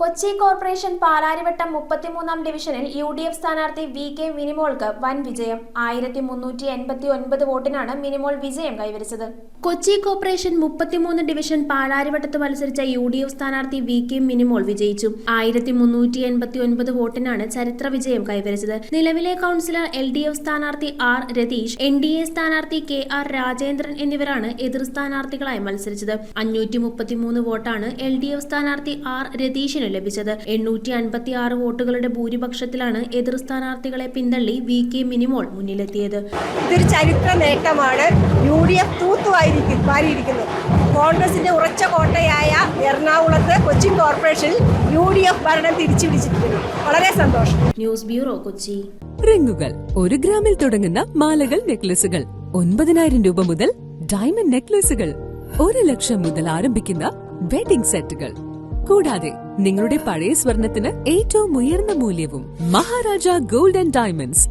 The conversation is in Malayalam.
കൊച്ചി കോർപ്പറേഷൻ പാലാരിവട്ടം 33-ാം ഡിവിഷനിൽ UDF സ്ഥാനാർത്ഥി VK മിനിമോൾക്ക് വൻ വിജയം. 1389 വോട്ടിനാണ് മിനിമോൾ വിജയം കൈവരിച്ചത്. കൊച്ചി കോർപ്പറേഷൻ 33 ഡിവിഷൻ പാലാരിവട്ടത്ത് മത്സരിച്ച UDF സ്ഥാനാർത്ഥി VK മിനിമോൾ വിജയിച്ചു. 1389 വോട്ടിനാണ് ചരിത്ര വിജയം കൈവരിച്ചത്. നിലവിലെ കൗൺസിലർ LDF സ്ഥാനാർത്ഥി R രതീഷ്, NDA സ്ഥാനാർത്ഥി KR രാജേന്ദ്രൻ എന്നിവരാണ് എതിർ സ്ഥാനാർത്ഥികളായി മത്സരിച്ചത്. 533 വോട്ടാണ് LDF സ്ഥാനാർത്ഥി R രതീഷിന് ലഭിച്ചത്. 856 വോട്ടുകളുടെ ഭൂരിപക്ഷത്തിലാണ് എതിർ സ്ഥാനാർത്ഥികളെ പിന്തള്ളി VK മിനിമോൾ മുന്നിലെത്തിയത്. ഇതൊരു ചരിത്ര നേട്ടമാണ്. UDF തൂത്തുവാരിയിരിക്കുന്നു. കോൺഗ്രസിന്റെ ഉറച്ച കോട്ടയായ എറണാകുളത്ത് കൊച്ചി കോർപ്പറേഷനിൽ UDF ഭരണം തിരിച്ചുപിടിച്ചിരിക്കുന്നു. വളരെ സന്തോഷം. News bureau, Kochi. റിങ്ങുകൾ 1 ഗ്രാമിൽ തുടങ്ങുന്ന മാലകൾ, നെക്ലസുകൾ 9,000 രൂപ മുതൽ ഡയമണ്ട് നെക്ലസുകൾ 1 ലക്ഷം മുതൽ ആരംഭിക്കുന്ന വെഡിംഗ് സെറ്റുകൾ, കൂടാതെ നിങ്ങളുടെ പഴയ സ്വർണത്തിന് ഏറ്റവും ഉയർന്ന മൂല്യവും. Maharaja gold and diamonds,